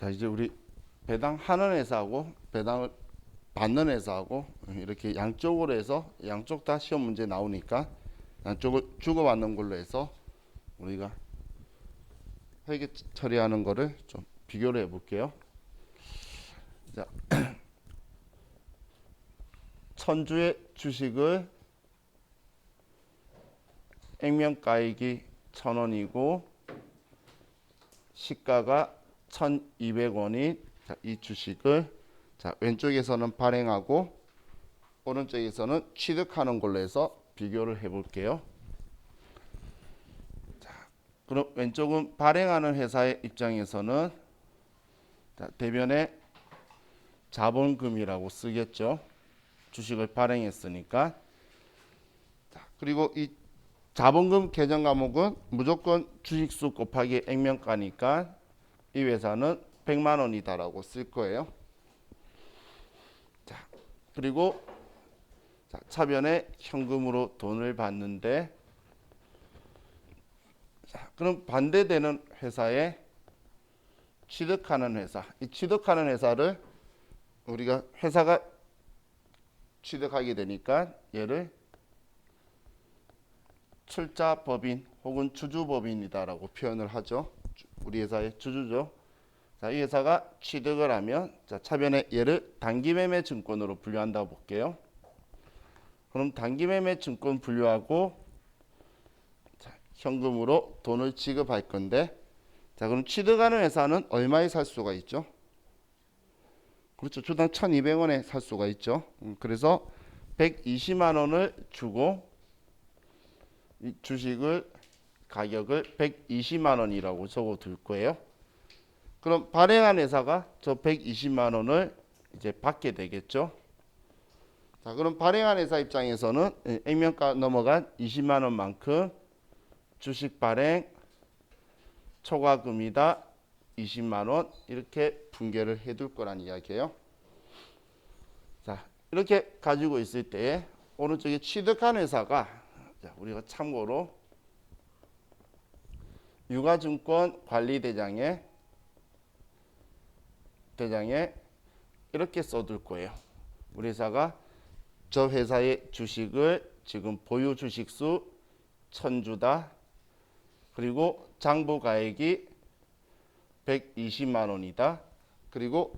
자, 이제 우리 배당하는 회사하고 배당을 받는 회사하고 이렇게 양쪽으로 해서 양쪽 다 시험 문제 나오니까 양쪽을 주고받는 걸로 해서 우리가 회계 처리하는 거를 좀 비교를 해 볼게요. 자, 천주의 주식을 액면가액이 1,000원이고 시가가 1,200원인 이 주식을 왼쪽에서는 발행하고 오른쪽에서는 취득하는 걸로 해서 비교를 해 볼게요. 그럼 왼쪽은 발행하는 회사의 입장에서는 대변에 자본금이라고 쓰겠죠. 주식을 발행했으니까. 그리고 이 자본금 계정 과목은 무조건 주식수 곱하기 액면가니까 이 회사는 100만 원이다라고 쓸 거예요. 자, 그리고 차변에 현금으로 돈을 받는데, 그럼 반대되는 회사에 취득하는 회사, 이 취득하는 회사를 우리가 회사가 취득하게 되니까 얘를 출자법인 혹은 주주법인이다라고 표현을 하죠. 우리 회사의 주주죠. 자, 이 회사가 취득을 하면 차변에 얘를 단기매매 증권으로 분류한다고 볼게요. 그럼 단기매매 증권 분류하고 현금으로 돈을 지급할 건데, 자, 그럼 취득하는 회사는 얼마에 살 수가 있죠? 그렇죠. 주당 1,200원에 살 수가 있죠. 그래서 120만 원을 주고 이 주식을 가격을 120만 원이라고 적어 둘 거예요. 그럼 발행한 회사가 저 120만 원을 이제 받게 되겠죠. 자, 그럼 발행한 회사 입장에서는 액면가 넘어간 20만 원만큼 주식 발행 초과금이다 20만 원 이렇게 분개를 해둘 거란 이야기예요. 자, 이렇게 가지고 있을 때 오른쪽에 취득한 회사가 우리가 참고로 유가증권 관리대장에 이렇게 써둘 거예요. 우리 회사가 저 회사의 주식을 지금 보유 주식수 1,000주다. 그리고 장부가액이 120만 원이다. 그리고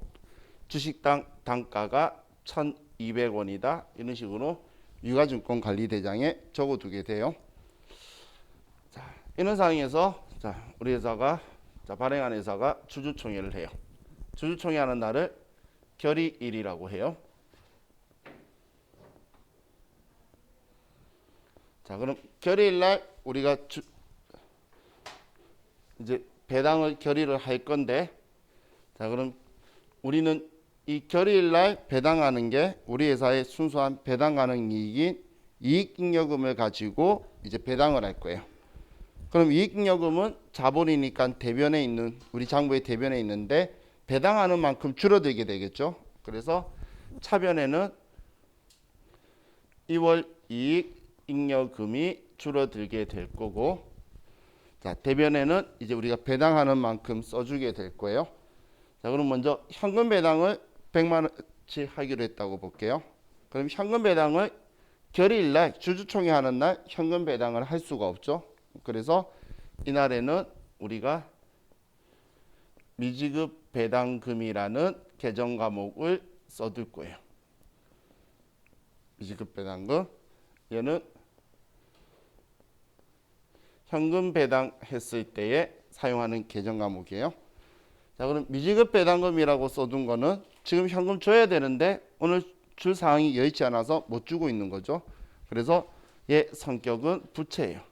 주식당 단가가 1,200원이다. 이런 식으로 유가증권 관리대장에 적어두게 돼요. 자, 이런 상황에서 우리 회사가 발행한 회사가 주주총회를 해요. 주주총회하는 날을 결의일이라고 해요. 자, 그럼 결의일날 우리가 이제 배당을 결의를 할 건데, 자, 그럼 우리는 이 결의일날 배당하는 게 우리 회사의 순수한 배당 가능 이익인 이익잉여금을 가지고 이제 배당을 할 거예요. 그럼 이익잉여금은 자본이니까 대변에 있는 우리 장부의 대변에 있는데 배당하는 만큼 줄어들게 되겠죠. 그래서 차변에는 2월 이익잉여금이 줄어들게 될 거고, 자, 대변에는 이제 우리가 배당하는 만큼 써주게 될 거예요. 자, 그럼 먼저 현금 배당을 100만 원치 하기로 했다고 볼게요. 그럼 현금 배당을 결의일날 주주총회 하는 날 현금 배당을 할 수가 없죠. 그래서 이날에는 우리가 미지급 배당금이라는 계정 과목을 써둘 거예요. 미지급 배당금, 얘는 현금 배당했을 때에 사용하는 계정 과목이에요. 자, 그럼 미지급 배당금이라고 써둔 거는 지금 현금 줘야 되는데 오늘 줄 상황이 여의치 않아서 못 주고 있는 거죠. 그래서 얘 성격은 부채예요.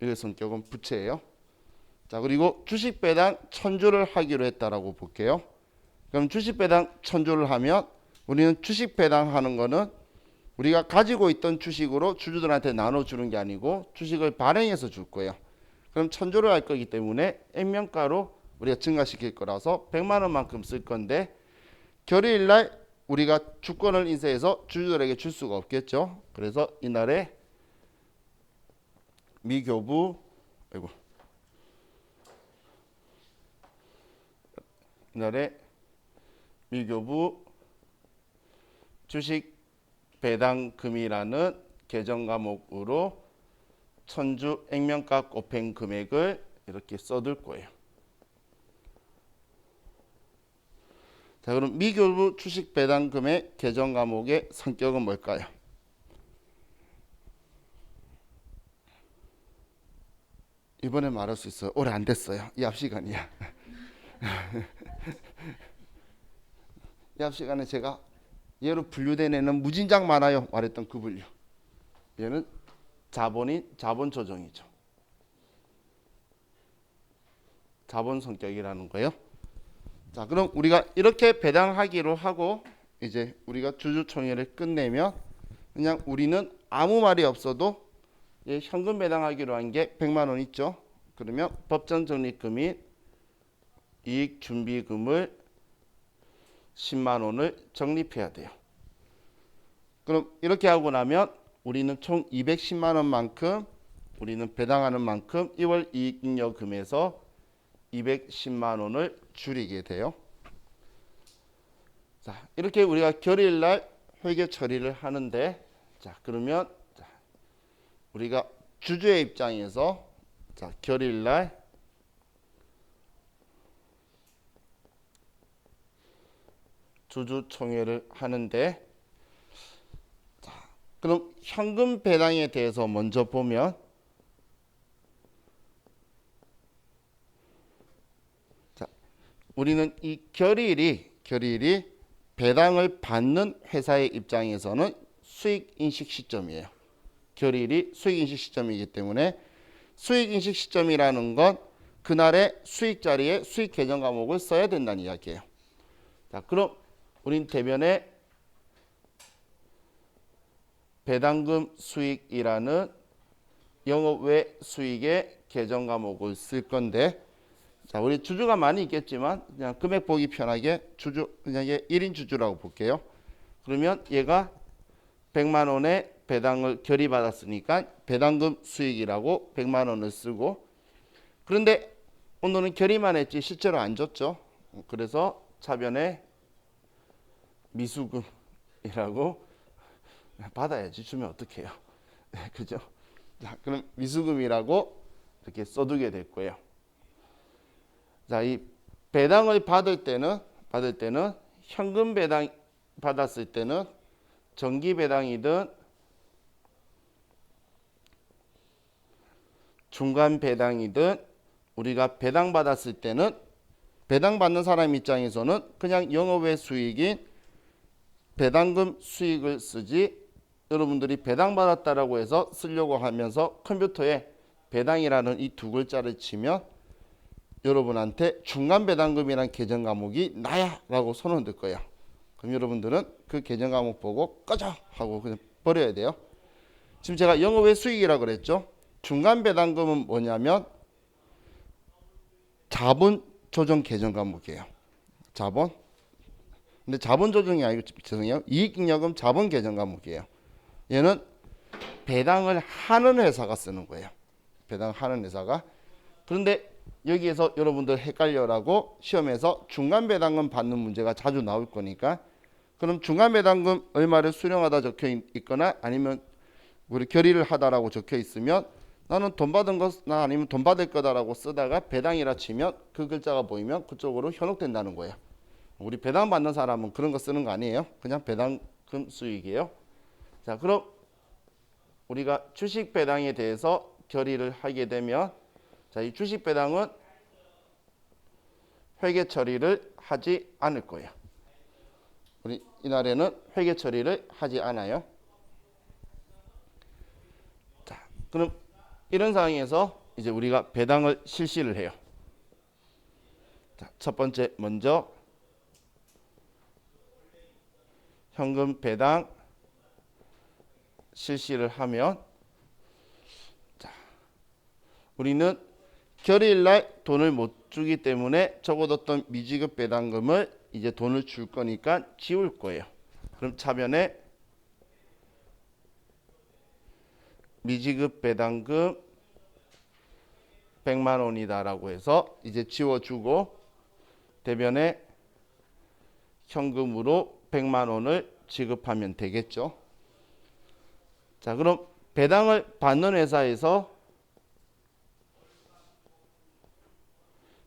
얘 성격은 부채예요. 자, 그리고 주식 배당 1,000주를 하기로 했다라고 볼게요. 그럼 주식 배당 1,000주를 하면 우리는 주식 배당하는 거는 우리가 가지고 있던 주식으로 주주들한테 나눠주는 게 아니고 주식을 발행해서 줄 거예요. 그럼 1,000주를 할 거기 때문에 액면가로 우리가 증가시킬 거라서 100만 원만큼 쓸 건데, 결의일날 우리가 주권을 인쇄해서 주주들에게 줄 수가 없겠죠. 그래서 이날에 미교부 이날에 미교부 주식 배당금이라는 계정 과목으로 천주 액면가 곱행 금액을 이렇게 써둘 거예요. 자, 그럼 미교부 주식 배당금의 계정 과목의 성격은 뭘까요? 이번에 말할 수 있어요. 오래 안 됐어요. 이 앞 시간이야. 이 앞 시간에 제가 얘로 분류된 애는 무진장 많아요. 말했던 그 분류. 얘는 자본 조정이죠. 자본 성격이라는 거예요. 자, 그럼 우리가 이렇게 배당하기로 하고 이제 우리가 주주총회를 끝내면 그냥 우리는 아무 말이 없어도 현금 배당하기로 한 게 100만 원 있죠. 그러면 법정 적립금인 이익 준비금을 10만 원을 적립해야 돼요. 그럼 이렇게 하고 나면 우리는 총 210만 원만큼 우리는 배당하는 만큼 2월 이익잉여금에서 210만 원을 줄이게 돼요. 자, 이렇게 우리가 결의일날 회계 처리를 하는데, 자, 그러면 우리가 주주의 입장에서 자, 결의일날 주주총회를 하는데, 자, 그럼 현금 배당에 대해서 먼저 보면, 자, 우리는 이 결의일이 배당을 받는 회사의 입장에서는 수익 인식 시점이에요. 결의일이 수익 인식 시점이기 때문에 수익 인식 시점이라는 건 그날의 수익 자리에 수익 계정 과목을 써야 된다는 이야기예요. 자, 그럼 우린 대변에 배당금 수익이라는 영업 외 수익의 계정 과목을 쓸 건데, 자, 우리 주주가 많이 있겠지만 그냥 금액 보기 편하게 그냥 얘 1인 주주라고 볼게요. 그러면 얘가 100만 원의 배당을 결의받았으니까 배당금 수익이라고 100만 원을 쓰고, 그런데 오늘은 결의만 했지 실제로 안 줬죠. 그래서 차변에 미수금이라고 받아야지, 주면 어떡해요. 그죠? 자, 그럼 미수금이라고 이렇게 써두게 될 거예요. 자, 이 배당을 받을 때는 현금 배당 받았을 때는 정기 배당이든 중간 배당이든 우리가 배당 받았을 때는 배당 받는 사람 입장에서는 그냥 영업외 수익인 배당금 수익을 쓰지, 여러분들이 배당 받았다라고 해서 쓰려고 하면서 컴퓨터에 배당이라는 이 두 글자를 치면 여러분한테 중간 배당금이라는 계정 과목이 나야 라고 선언 들 거예요. 그럼 여러분들은 그 계정 과목 보고 꺼져 하고 그냥 버려야 돼요. 지금 제가 영업외 수익이라고 그랬죠. 중간 배당금은 뭐냐면 자본 조정 계정 과목이에요. 자본. 근데 자본 조정이 아니고, 죄송해요, 이익잉여금 자본 계정 과목이에요. 얘는 배당을 하는 회사가 쓰는 거예요. 배당하는 회사가. 그런데 여기에서 여러분들 헷갈려라고 시험에서 중간 배당금 받는 문제가 자주 나올 거니까, 그럼 중간 배당금 얼마를 수령하다 적혀 있거나 아니면 우리 결의를 하다라고 적혀 있으면 나는 돈 받은 거나 아니면 돈 받을 거다라고 쓰다가 배당이라 치면 그 글자가 보이면 그쪽으로 현혹된다는 거예요. 우리 배당 받는 사람은 그런 거 쓰는 거 아니에요. 그냥 배당금 수익이에요. 자, 그럼 우리가 주식 배당에 대해서 결의를 하게 되면, 자, 이 주식 배당은 회계 처리를 하지 않을 거예요. 우리 이날에는 회계 처리를 하지 않아요. 자, 그럼 이런 상황에서 이제 우리가 배당을 실시를 해요. 자, 첫 번째 먼저 현금 배당 실시를 하면, 자, 우리는 결의일날 돈을 못 주기 때문에 적어뒀던 미지급 배당금을 이제 돈을 줄 거니까 지울 거예요. 그럼 차변에 미지급 배당금 100만 원이다라고 해서 이제 지워주고, 대변에 현금으로 100만 원을 지급하면 되겠죠. 자, 그럼 배당을 받는 회사에서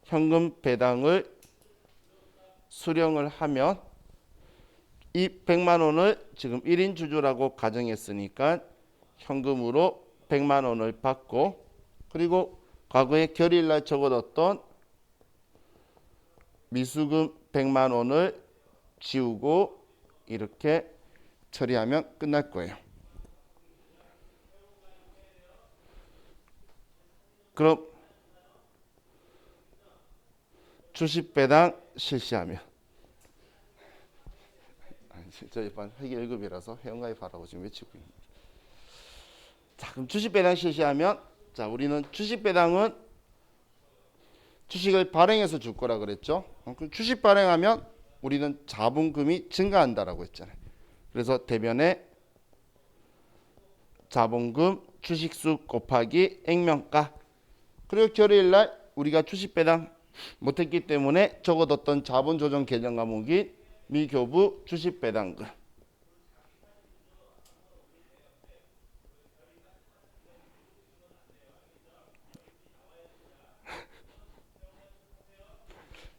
현금 배당을 수령을 하면 이 100만 원을 지금 1인 주주라고 가정했으니까 현금으로 100만 원을 받고, 그리고 과거에 결의일날 적어뒀던 미수금 100만 원을 지우고 이렇게 처리하면 끝날 거예요. 그럼 주식 배당 실시하면, 저희 반 회계 1급이라서 회원가입하라고 지금 외치고 있습니다. 자, 그럼 주식 배당 실시하면, 자, 우리는 주식 배당은 주식을 발행해서 줄 거라 그랬죠. 그럼 주식 발행하면 우리는 자본금이 증가한다라고 했잖아요. 그래서 대변에 자본금 주식수 곱하기 액면가, 그리고 결의일날 우리가 주식 배당 못했기 때문에 적어뒀던 자본조정 개정 과목이 미교부 주식 배당금.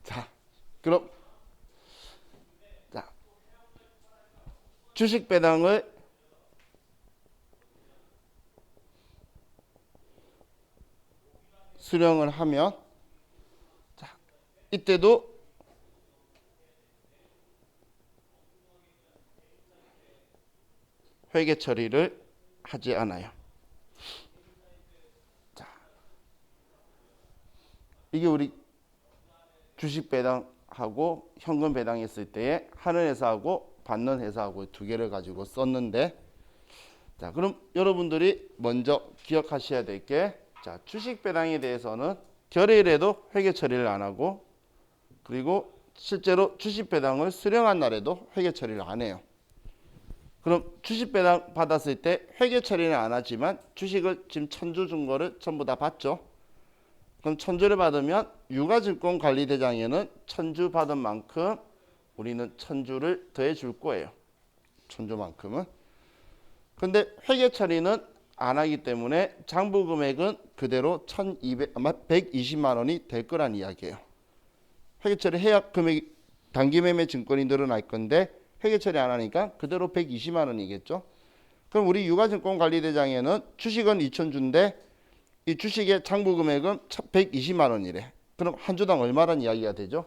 자, 그럼 자, 주식 배당을 수령을 하면, 자, 이때도 회계 처리를 하지 않아요. 자, 이게 우리 주식 배당하고 현금 배당했을 때에 하는 회사하고 받는 회사하고 두 개를 가지고 썼는데, 자, 그럼 여러분들이 먼저 기억하셔야 될 게, 자, 주식 배당에 대해서는 결의일에도 회계 처리를 안 하고, 그리고 실제로 주식 배당을 수령한 날에도 회계 처리를 안 해요. 그럼 주식 배당 받았을 때 회계 처리는 안 하지만 주식을 지금 1000주 준 거를 전부 다 받죠. 그럼 1000주를 받으면 유가증권관리대장에는 1000주 받은 만큼 우리는 1000주를 더해 줄 거예요. 1000주만큼은. 근데 회계 처리는 안 하기 때문에 장부 금액은 그대로 120만 원이 될 거란 이야기예요. 회계 처리 해야 금액이 단기 매매 증권이 늘어날 건데 회계 처리 안 하니까 그대로 120만 원이겠죠. 그럼 우리 유가증권관리대장에는 주식은 2000주인데 이 주식의 장부 금액은 120만 원이래. 그럼 한 주당 얼마란 이야기가 되죠?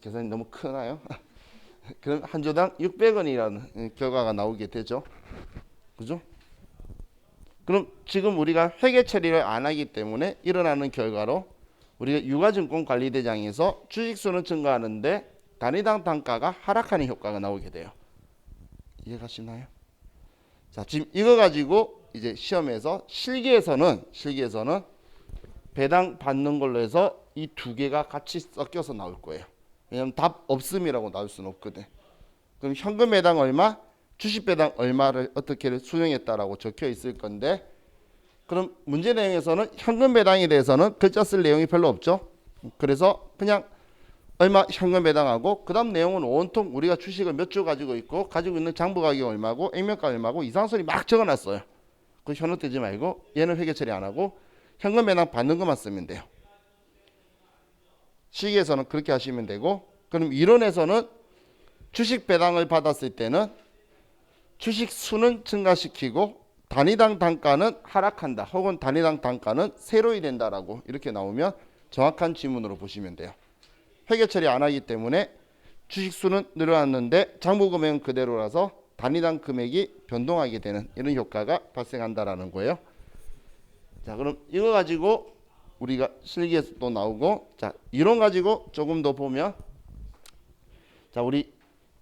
계산이 너무 크나요? 그럼 한 주당 600원이라는 결과가 나오게 되죠. 그죠? 그럼 지금 우리가 회계 처리를 안 하기 때문에 일어나는 결과로 우리가 유가증권관리대장에서 주식수는 증가하는데 단위당 단가가 하락하는 효과가 나오게 돼요. 이해가시나요? 자, 지금 이거 가지고 이제 시험에서 실기에서는 배당 받는 걸로 해서 이 두 개가 같이 섞여서 나올 거예요. 왜냐면 답 없음이라고 나올 수는 없거든. 그럼 현금 배당 얼마, 주식 배당 얼마를 어떻게 수령했다라고 적혀 있을 건데, 그럼 문제 내용에서는 현금 배당에 대해서는 글자 쓸 내용이 별로 없죠. 그래서 그냥 얼마 현금 배당하고 그 다음 내용은 온통 우리가 주식을 몇 주 가지고 있고 가지고 있는 장부 가격 얼마고 액면가 얼마고 이상한 소리 막 적어놨어요. 그 현혹되지 말고 얘는 회계 처리 안 하고 현금 배당 받는 것만 쓰면 돼요. 시기에서는 그렇게 하시면 되고, 그럼 이론에서는 주식 배당을 받았을 때는 주식 수는 증가시키고 단위당 단가는 하락한다, 혹은 단위당 단가는 세로이 된다라고 이렇게 나오면 정확한 지문으로 보시면 돼요. 회계 처리 안 하기 때문에 주식 수는 늘어났는데 장부 금액은 그대로라서 단위당 금액이 변동하게 되는 이런 효과가 발생한다라는 거예요. 자, 그럼 이거 가지고 우리가 실기에서 또 나오고, 자, 이론 가지고 조금 더 보면, 자, 우리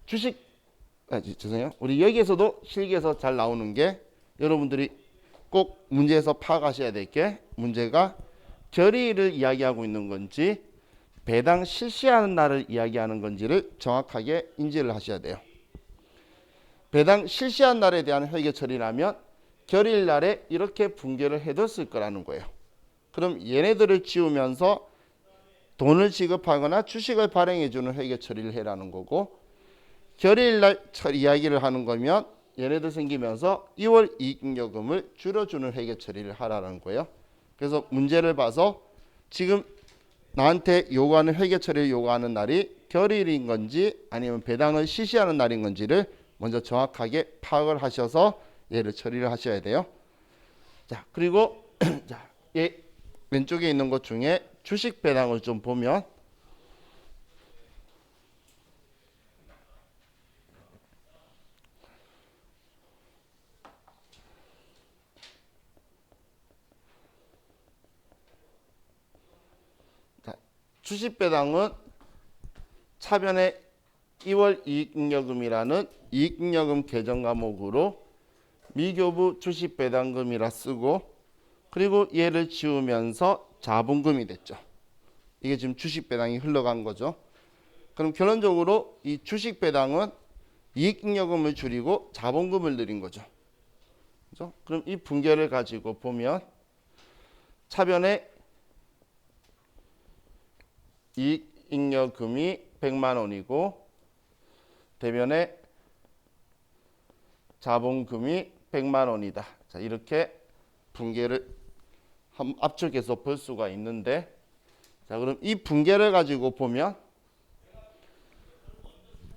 죄송해요. 우리 여기에서도 실기에서 잘 나오는 게, 여러분들이 꼭 문제에서 파악하셔야 될 게, 문제가 결의를 이야기하고 있는 건지 배당 실시하는 날을 이야기하는 건지를 정확하게 인지를 하셔야 돼요. 배당 실시한 날에 대한 회계 처리라면 결의일 날에 이렇게 분개를 해뒀을 거라는 거예요. 그럼 얘네들을 지우면서 돈을 지급하거나 주식을 발행해 주는 회계 처리를 해라는 거고, 결의일날 이야기를 하는 거면 얘네들 생기면서 2월 이익잉여금을 줄여주는 회계 처리를 하라는 거예요. 그래서 문제를 봐서 지금 나한테 요구하는 회계 처리를 요구하는 날이 결의일인 건지 아니면 배당을 실시하는 날인 건지를 먼저 정확하게 파악을 하셔서 얘를 처리를 하셔야 돼요. 자, 그리고 자, 얘 왼쪽에 있는 것 중에 주식 배당을 좀 보면, 자, 주식 배당은 차변에 2월 이익잉여금이라는 이익잉여금 계정 과목으로 미교부 주식 배당금이라 쓰고, 그리고 얘를 지우면서 자본금이 됐죠. 이게 지금 주식 배당이 흘러간 거죠. 그럼 결론적으로 이 주식 배당은 이익잉여금을 줄이고 자본금을 늘린 거죠. 그죠? 그럼 이 분계를 가지고 보면 차변에 이익잉여금이 100만 원이고 대변에 자본금이 100만 원이다. 자, 이렇게 분계를 앞쪽에서 볼 수가 있는데, 자, 그럼 이 분계를 가지고 보면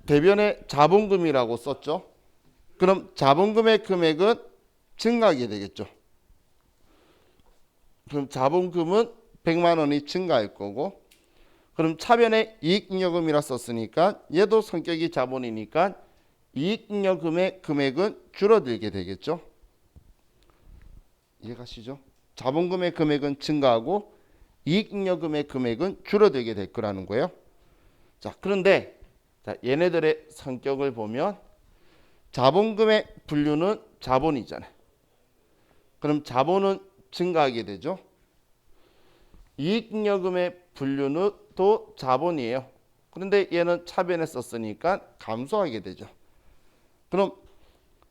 대변에 자본금이라고 썼죠. 그럼 자본금의 금액은 증가하게 되겠죠. 그럼 자본금은 100만 원이 증가할 거고, 그럼 차변에 이익잉여금이라 썼으니까 얘도 성격이 자본이니까 이익잉여금의 금액은 줄어들게 되겠죠. 이해가시죠? 자본금의 금액은 증가하고 이익잉여금의 금액은 줄어들게 될 거라는 거예요. 자, 그런데 자, 얘네들의 성격을 보면 자본금의 분류는 자본이잖아요. 그럼 자본은 증가하게 되죠. 이익잉여금의 분류는 또 자본이에요. 그런데 얘는 차변에 썼으니까 감소하게 되죠. 그럼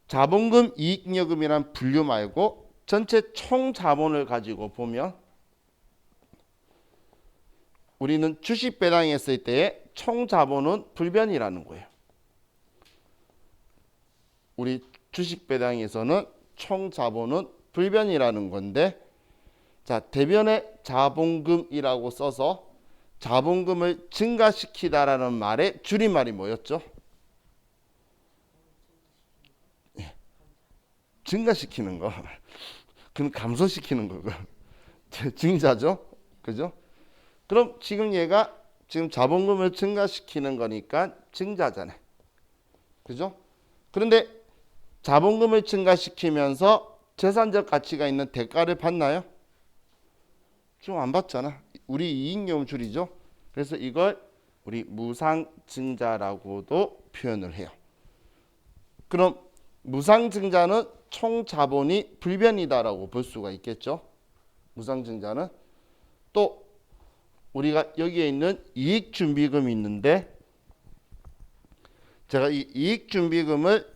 자본금, 이익잉여금이란 분류 말고 전체 총 자본을 가지고 보면 우리는 주식 배당했을 때의 총 자본은 불변이라는 거예요. 우리 주식 배당에서는 총 자본은 불변이라는 건데, 자, 대변에 자본금이라고 써서 자본금을 증가시키다라는 말의 줄임말이 뭐였죠? 증가시키는 거. 그럼 감소시키는 거고. 증자죠. 그죠? 그럼 지금 얘가 지금 자본금을 증가시키는 거니까 증자잖아요. 그죠? 그런데 자본금을 증가시키면서 재산적 가치가 있는 대가를 받나요? 좀 안 받잖아. 우리 이익잉여금 줄이죠. 그래서 이걸 우리 무상증자라고도 표현을 해요. 그럼 무상증자는 총 자본이 불변이다라고 볼 수가 있겠죠. 무상증자는 또 우리가 여기에 있는 이익준비금이 있는데, 제가 이 이익준비금을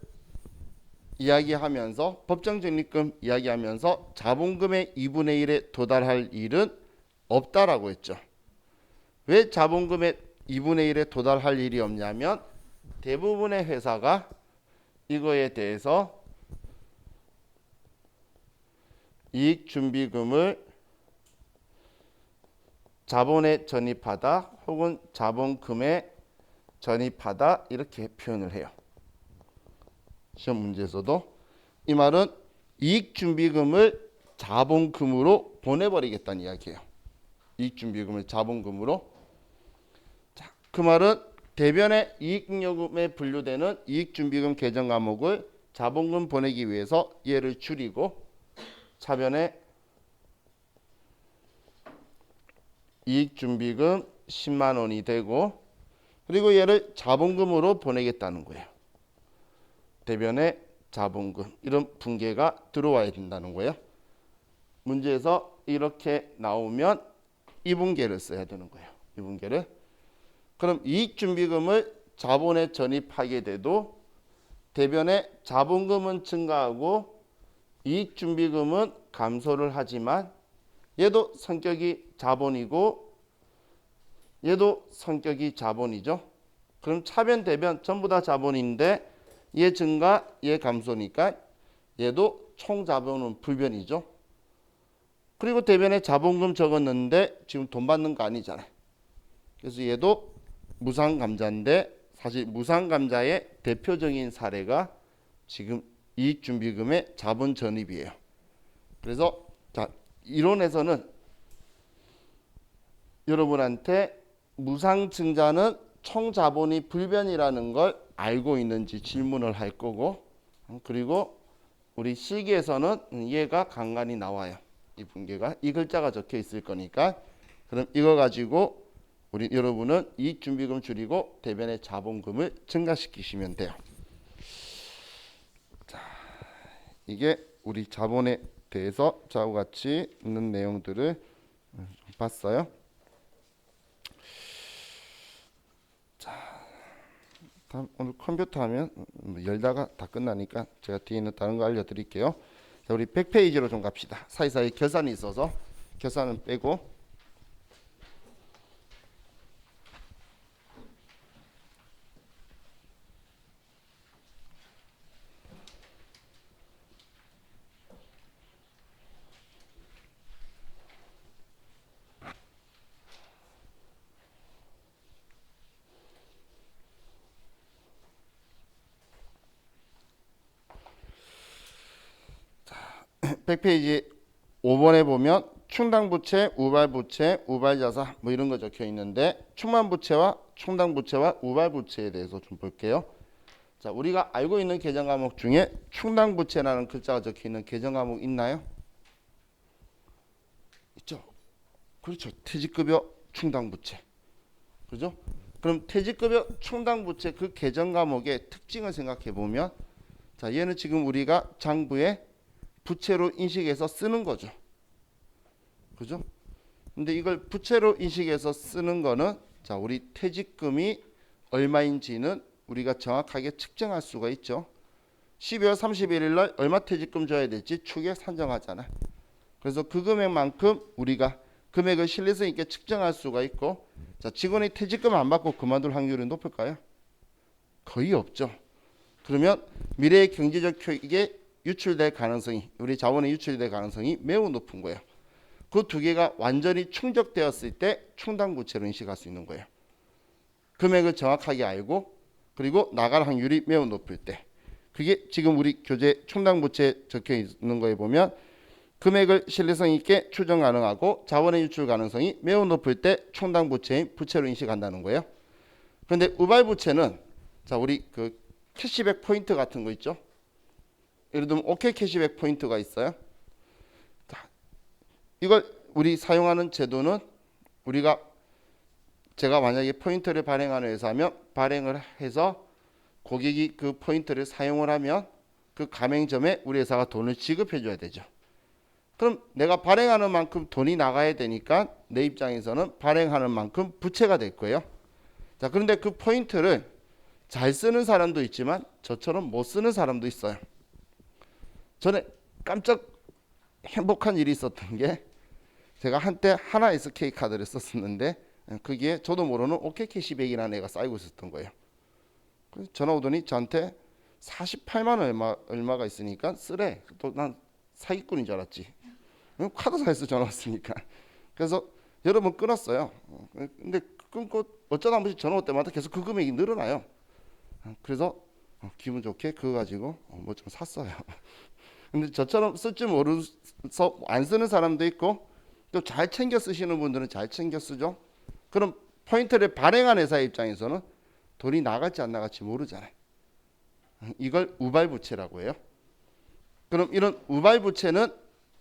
이야기하면서 법정적립금 이야기하면서 자본금의 2분의 1에 도달할 일은 없다라고 했죠. 왜 자본금의 2분의 1에 도달할 일이 없냐면 대부분의 회사가 이거에 대해서 이익준비금을 자본에 전입하다 혹은 자본금에 전입하다 이렇게 표현을 해요. 시험 문제에서도 이 말은 이익준비금을 자본금으로 보내버리겠다는 이야기예요. 이익준비금을 자본금으로. 자, 그 말은 대변에 이익잉여금에 분류되는 이익준비금 계정 과목을 자본금 보내기 위해서 얘를 줄이고 차변에 이익준비금 10만 원이 되고, 그리고 얘를 자본금으로 보내겠다는 거예요. 대변에 자본금 이런 분계가 들어와야 된다는 거예요. 문제에서 이렇게 나오면 이 분계를 써야 되는 거예요. 이 분계를. 그럼 이익준비금을 자본에 전입하게 돼도 대변에 자본금은 증가하고 이익준비금은 감소를 하지만 얘도 성격이 자본이고 얘도 성격이 자본이죠. 그럼 차변 대변 전부 다 자본인데 얘 증가 얘 감소니까 얘도 총 자본은 불변이죠. 그리고 대변에 자본금 적었는데 지금 돈 받는 거 아니잖아요. 그래서 얘도 무상감자인데 사실 무상감자의 대표적인 사례가 지금 이익준비금의 자본 전입이에요. 그래서 자, 이론에서는 여러분한테 무상증자는 총자본이 불변이라는 걸 알고 있는지 질문을 할 거고, 그리고 우리 실기에서는 얘가 간간히 나와요. 이 분계가 이 글자가 적혀 있을 거니까 그럼 이거 가지고 우리 여러분은 이익준비금 줄이고 대변의 자본금을 증가시키시면 돼요. 자, 이게 우리 자본에 대해서 저하고 같이 있는 내용들을 봤어요. 자, 다음 오늘 컴퓨터 하면 열다가 다 끝나니까 제가 뒤에 있는 다른 거 알려드릴게요. 자, 우리 100페이지로 좀 갑시다. 사이사이 결산이 있어서 결산은 빼고. 자, 100페이지 5번에 보면 충당부채, 우발부채, 우발자산 뭐 이런 거 적혀 있는데 충만부채와 충당부채와 우발부채에 대해서 좀 볼게요. 자, 우리가 알고 있는 계정 과목 중에 충당부채라는 글자가 적혀 있는 계정 과목 있나요? 있죠. 그렇죠. 퇴직급여 충당부채. 그죠? 그럼 퇴직급여 충당부채 그 계정 과목의 특징을 생각해 보면, 자, 얘는 지금 우리가 장부에 부채로 인식해서 쓰는 거죠. 그죠? 근데 이걸 부채로 인식해서 쓰는 거는, 자, 우리 퇴직금이 얼마인지는 우리가 정확하게 측정할 수가 있죠. 12월 31일 날 얼마 퇴직금 줘야 될지 축에 산정하잖아요. 그래서 그 금액만큼 우리가 금액을 신뢰성 있게 측정할 수가 있고, 자, 직원이 퇴직금 안 받고 그만둘 확률이 높을까요? 거의 없죠. 그러면 미래의 경제적 효익에 유출될 가능성이, 우리 자본에 유출될 가능성이 매우 높은 거예요. 그 두 개가 완전히 충족되었을 때 충당부채로 인식할 수 있는 거예요. 금액을 정확하게 알고 그리고 나갈 확률이 매우 높을 때. 그게 지금 우리 교재 충당부채 적혀 있는 거에 보면 금액을 신뢰성 있게 추정 가능하고 자본의 유출 가능성이 매우 높을 때 충당부채인 부채로 인식한다는 거예요. 그런데 우발부채는, 자, 우리 그 캐시백 포인트 같은 거 있죠. 예를 들면 오케이 캐시백 포인트가 있어요. 자, 이걸 우리 사용하는 제도는 우리가 제가 만약에 포인트를 발행하는 회사면 발행을 해서 고객이 그 포인트를 사용을 하면 그 가맹점에 우리 회사가 돈을 지급해 줘야 되죠. 그럼 내가 발행하는 만큼 돈이 나가야 되니까 내 입장에서는 발행하는 만큼 부채가 될 거예요. 자, 그런데 그 포인트를 잘 쓰는 사람도 있지만 저처럼 못 쓰는 사람도 있어요. 전에 깜짝 행복한 일이 있었던 게, 제가 한때 하나 SK 카드를 썼었는데 거기에 저도 모르는 오케이 캐시백이라는 애가 쌓이고 있었던 거예요. 그래서 전화 오더니 저한테 48만 원 얼마가 있으니까 쓰래. 또 난 사기꾼인 줄 알았지. 카드사에서 전화 왔으니까. 그래서 여러 번 끊었어요. 근데 끊고 어쩌다 한 번씩 전화 올 때마다 계속 그 금액이 늘어나요. 그래서 기분 좋게 그거 가지고 뭐 좀 샀어요. 근데 저처럼 쓸 줄 모르서 안 쓰는 사람도 있고, 또 잘 챙겨 쓰시는 분들은 잘 챙겨 쓰죠. 그럼 포인트를 발행한 회사 입장에서는 돈이 나갈지 안 나갈지 모르잖아요. 이걸 우발부채라고 해요. 그럼 이런 우발부채는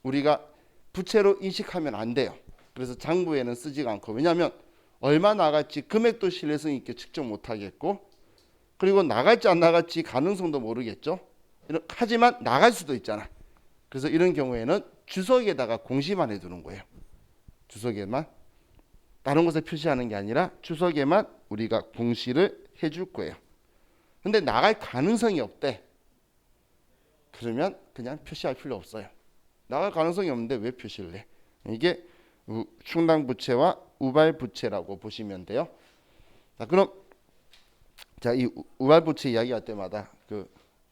우리가 부채로 인식하면 안 돼요. 그래서 장부에는 쓰지가 않고, 왜냐하면 얼마 나갈지 금액도 신뢰성 있게 측정 못 하겠고, 그리고 나갈지 안 나갈지 가능성도 모르겠죠. 하지만 나갈 수도 있잖아. 그래서 이런 경우에는 주석에다가 공시만 해두는 거예요. 주석에만, 다른 곳에 표시하는 게 아니라 주석에만 우리가 공시를 해줄 거예요. 근데 나갈 가능성이 없대. 그러면 그냥 표시할 필요 없어요. 나갈 가능성이 없는데 왜 표시를 해? 이게 충당부채와 우발 부채라고 보시면 돼요. 자, 그럼 이 우발 부채 이야기할 때마다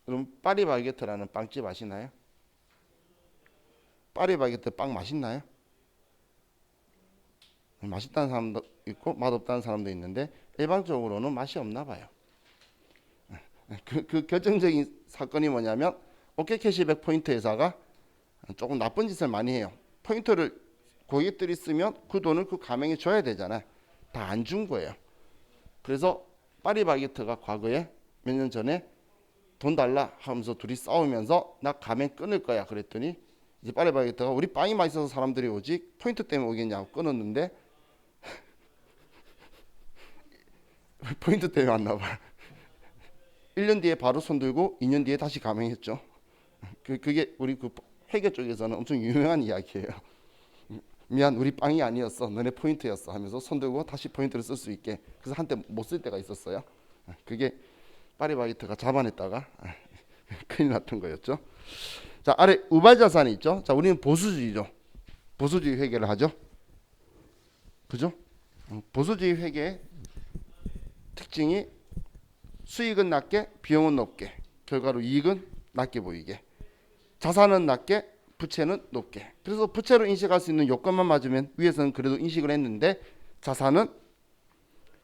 그럼 파리바게트라는 빵집 아시나요? 파리바게트 빵 맛있나요? 맛있다는 사람도 있고 맛없다는 사람도 있는데 일반적으로는 맛이 없나 봐요. 그 결정적인 사건이 뭐냐면 오케이 캐시백 포인트 회사가 조금 나쁜 짓을 많이 해요. 포인트를 고객들이 쓰면 그 돈을 그 가맹에 줘야 되잖아요. 다 안 준 거예요. 그래서 파리바게트가 과거에 몇 년 전에 돈 달라 하면서 둘이 싸우면서 나 가맹 끊을 거야 그랬더니 이제 파리바게트가 우리 빵이 맛있어서 사람들이 오지 포인트 때문에 오겠냐고 끊었는데 포인트 때문에 왔나 봐. 1년 뒤에 바로 손들고 2년 뒤에 다시 가맹했죠. 그게 우리 그 회계 쪽에서는 엄청 유명한 이야기예요. 미안 우리 빵이 아니었어 너네 포인트였어 하면서 손들고 다시 포인트를 쓸 수 있게. 그래서 한때 못 쓸 때가 있었어요. 그게 파리바게트가 잡아냈다가 큰일 났던 거였죠. 자, 아래 우발 자산이 있죠. 자, 우리는 보수주의죠. 보수주의 회계를 하죠. 그죠? 보수주의 회계의 특징이 수익은 낮게 비용은 높게 결과로 이익은 낮게 보이게 자산은 낮게 부채는 높게. 그래서 부채로 인식할 수 있는 요건만 맞으면 위에서는 그래도 인식을 했는데 자산은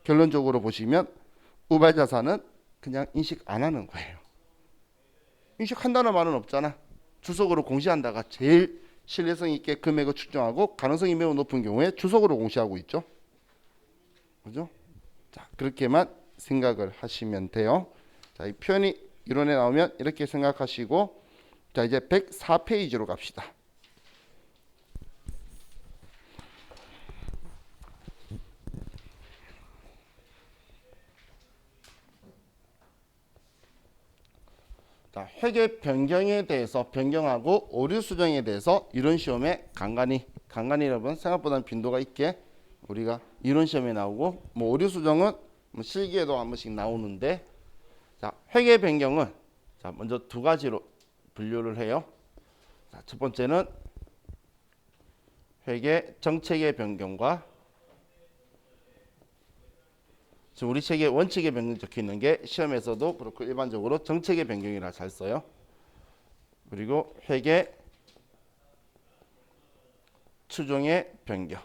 결론적으로 보시면 우발 자산은 그냥 인식 안 하는 거예요. 인식한다는 말은 없잖아. 주석으로 공시한다가 제일 신뢰성 있게 금액을 측정하고 가능성이 매우 높은 경우에 주석으로 공시하고 있죠. 그죠? 자, 그렇게만 생각을 하시면 돼요. 자, 이 표현이 이론에 나오면 이렇게 생각하시고 자, 이제 104페이지로 갑시다. 자, 회계 변경에 대해서 변경하고 오류 수정에 대해서 이론 시험에 간간히 여러분 생각보다는 빈도가 있게 우리가 이론 시험에 나오고 뭐 오류 수정은 뭐 실기에도 한 번씩 나오는데 자, 회계 변경은 자, 먼저 두 가지로 분류를 해요. 자, 첫 번째는 회계 정책의 변경과 지금 우리 책에 원칙의 변경이 적혀 있는 게 시험에서도 그렇고 일반적으로 정책의 변경이라 잘 써요. 그리고 회계 추종의 변경.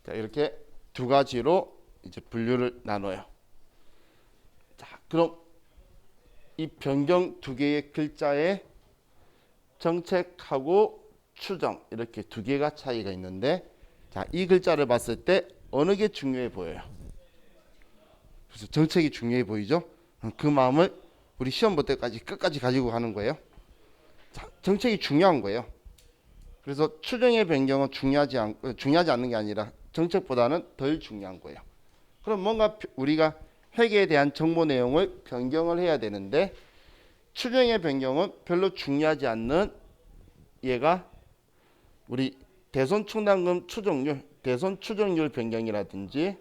자, 이렇게 두 가지로 이제 분류를 나눠요. 자, 그럼 이 변경 두 개의 글자에 정책하고 추정 이렇게 두 개가 차이가 있는데 자, 이 글자를 봤을 때 어느 게 중요해 보여요? 그래서 정책이 중요해 보이죠? 그 마음을 우리 시험 볼 때까지 끝까지 가지고 가는 거예요. 자, 정책이 중요한 거예요. 그래서 추정의 변경은 중요하지 않는 게 아니라 정책보다는 덜 중요한 거예요. 그럼 뭔가 우리가 회계에 대한 정보 내용을 변경을 해야 되는데 추정의 변경은 별로 중요하지 않는 얘가 우리 대손 충당금 추정률, 대손 추정률 변경이라든지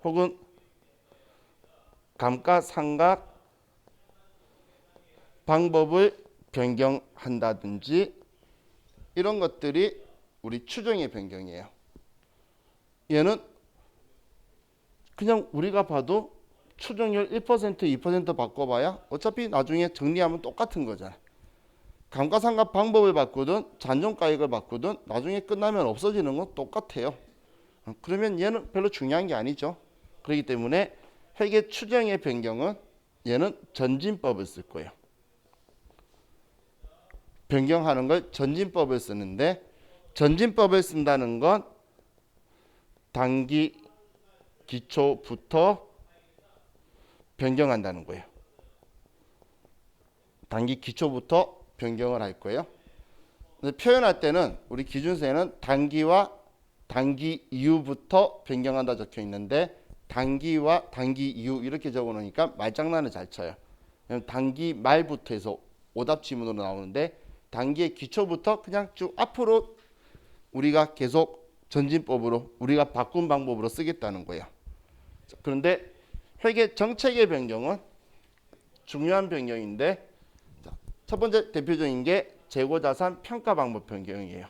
혹은 감가상각 방법을 변경한다든지 이런 것들이 우리 추정의 변경이에요. 얘는 그냥 우리가 봐도 추정률 1%, 2% 바꿔봐야 어차피 나중에 정리하면 똑같은 거잖아. 감가상각 방법을 바꾸든 잔존가액을 바꾸든 나중에 끝나면 없어지는 건 똑같아요. 그러면 얘는 별로 중요한 게 아니죠. 그렇기 때문에 회계 추정의 변경은 얘는 전진법을 쓸 거예요. 변경하는 걸 전진법을 쓰는데 전진법을 쓴다는 건 단기 기초부터 변경한다는 거예요. 단기 기초부터 변경을 할 거예요. 표현할 때는 우리 기준서에는 단기와 단기 이후부터 변경한다 적혀 있는데 단기와 단기 이후 이렇게 적어 놓으니까 말장난을 잘 쳐요. 단기 말부터 해서 오답 지문으로 나오는데 단기의 기초부터 그냥 쭉 앞으로 우리가 계속 전진법으로 우리가 바꾼 방법으로 쓰겠다는 거예요. 그런데 회계 정책의 변경은 중요한 변경인데 첫 번째 대표적인 게 재고자산 평가 방법 변경이에요.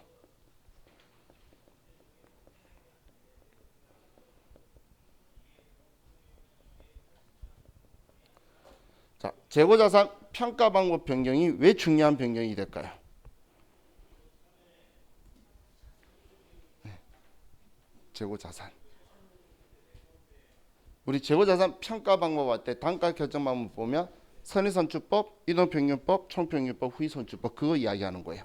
자, 재고자산 평가 방법 변경이 왜 중요한 변경이 될까요? 재고자산. 우리 재고자산 평가 방법 할 때 단가 결정 방법 보면 선의선출법, 이동평균법, 총평균법, 후이선출법 그거 이야기하는 거예요.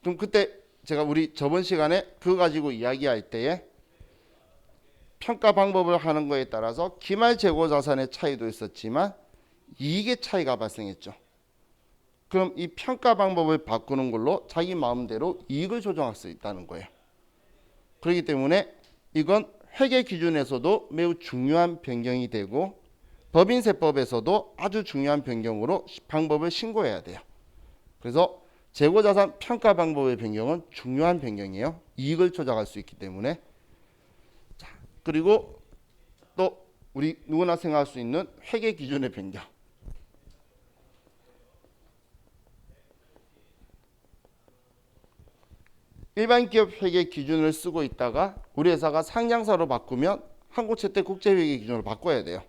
그럼 그때 제가 우리 저번 시간에 그거 가지고 이야기할 때에 평가 방법을 하는 거에 따라서 기말 재고자산의 차이도 있었지만 이익의 차이가 발생했죠. 그럼 이 평가 방법을 바꾸는 걸로 자기 마음대로 이익을 조정할 수 있다는 거예요. 그렇기 때문에 이건 회계 기준에서도 매우 중요한 변경이 되고 법인세법에서도 아주 중요한 변경으로 방법을 신고해야 돼요. 그래서 재고자산 평가 방법의 변경은 중요한 변경이에요. 이익을 조작할 수 있기 때문에. 자, 그리고 또 우리 누구나 생각할 수 있는 회계 기준의 변경. 일반 기업 회계 기준을 쓰고 있다가 우리 회사가 상장사로 바꾸면 한국채택 국제회계 기준으로 바꿔야 돼요.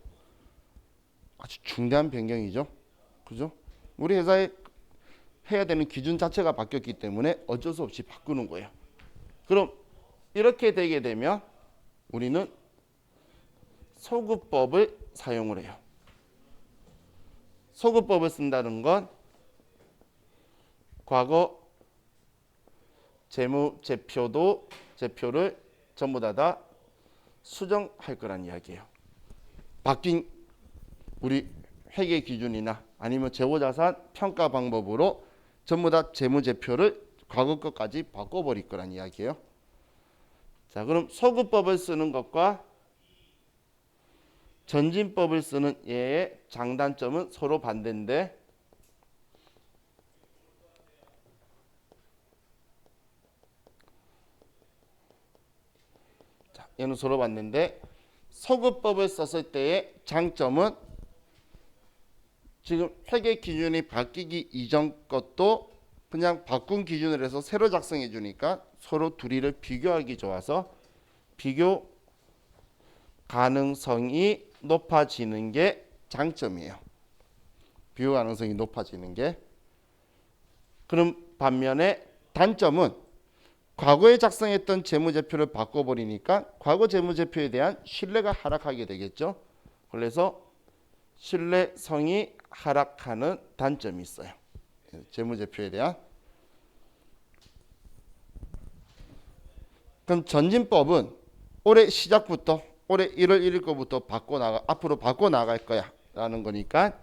아주 중대한 변경이죠. 그죠? 우리 회사에 해야 되는 기준 자체가 바뀌었기 때문에 어쩔 수 없이 바꾸는 거예요. 그럼 이렇게 되게 되면 우리는 소급법을 사용을 해요. 소급법을 쓴다는 건 과거 재무제표를 전부 다 수정할 거란 이야기예요. 바뀐 우리 회계 기준이나 아니면 재고자산 평가 방법으로 전부 다 재무제표를 과거 것까지 바꿔버릴 거란 이야기예요. 자, 그럼 소급법을 쓰는 것과 전진법을 쓰는 얘의 장단점은 서로 반대인데 얘는 서로 봤는데 소급법을 썼을 때의 장점은 지금 회계 기준이 바뀌기 이전 것도 그냥 바꾼 기준을 해서 새로 작성해 주니까 서로 둘이를 비교하기 좋아서 비교 가능성이 높아지는 게 장점이에요. 비교 가능성이 높아지는 게. 그럼 반면에 단점은 과거에 작성했던 재무제표를 바꿔버리니까 과거 재무제표에 대한 신뢰가 하락하게 되겠죠. 그래서 신뢰성이 하락하는 단점이 있어요. 재무제표에 대한. 그럼 전진법은 올해 시작부터 올해 1월 1일 거부터 앞으로 바꿔 나갈 거야 라는 거니까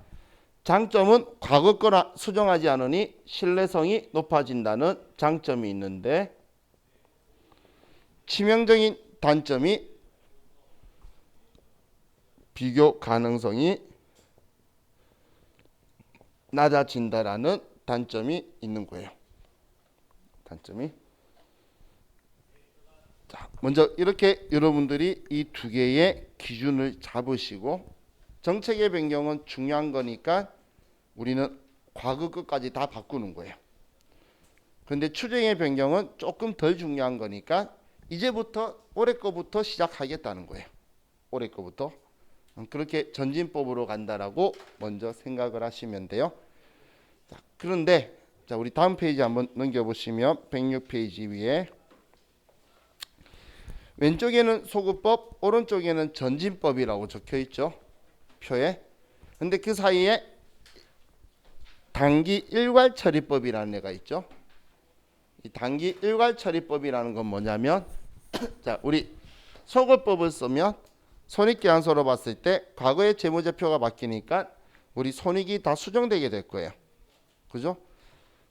장점은 과거 거나 수정하지 않으니 신뢰성이 높아진다는 장점이 있는데 치명적인 단점이 비교 가능성이 낮아진다라는 단점이 있는 거예요. 단점이. 자, 먼저 이렇게 여러분들이 이 두 개의 기준을 잡으시고 정책의 변경은 중요한 거니까 우리는 과거 것까지 다 바꾸는 거예요. 그런데 추정의 변경은 조금 덜 중요한 거니까 이제부터 올해 거부터 시작하겠다는 거예요. 올해 거부터. 그렇게 전진법으로 간다라고 먼저 생각을 하시면 돼요. 자, 그런데 자, 우리 다음 페이지 한번 넘겨보시면 106페이지 위에 왼쪽에는 소급법, 오른쪽에는 전진법이라고 적혀 있죠. 표에. 근데 그 사이에 단기 일괄 처리법이라는 애가 있죠. 이 단기 일괄 처리법이라는 건 뭐냐면 자, 우리 소급법을 쓰면 손익계산서로 봤을 때 과거의 재무제표가 바뀌니까 우리 손익이 다 수정되게 될 거예요. 그죠?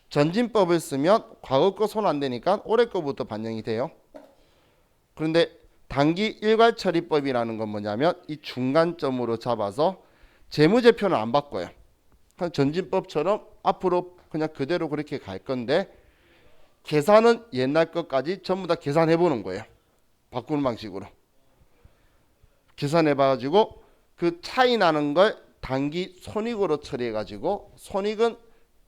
전진법을 쓰면 과거 거 손 안 되니까 올해 거부터 반영이 돼요. 그런데 단기 일괄 처리법이라는 건 뭐냐면 이 중간점으로 잡아서 재무제표는 안 바꿔요. 전진법처럼 앞으로 그냥 그대로 그렇게 갈 건데 계산은 옛날 것까지 전부 다 계산해 보는 거예요. 바꾸는 방식으로. 계산해 봐가지고 그 차이 나는 걸 단기 손익으로 처리해 가지고 손익은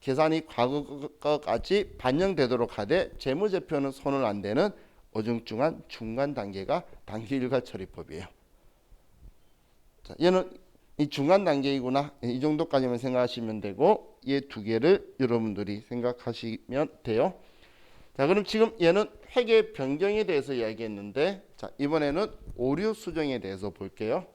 계산이 과거까지 반영되도록 하되 재무제표는 손을 안 대는 어중중한 중간 단계가 단기 일괄 처리법이에요. 자, 얘는 이 중간 단계이구나. 이 정도까지만 생각하시면 되고 얘 두 개를 여러분들이 생각하시면 돼요. 자, 그럼 지금 얘는 회계 변경에 대해서 이야기했는데 자, 이번에는 오류 수정에 대해서 볼게요.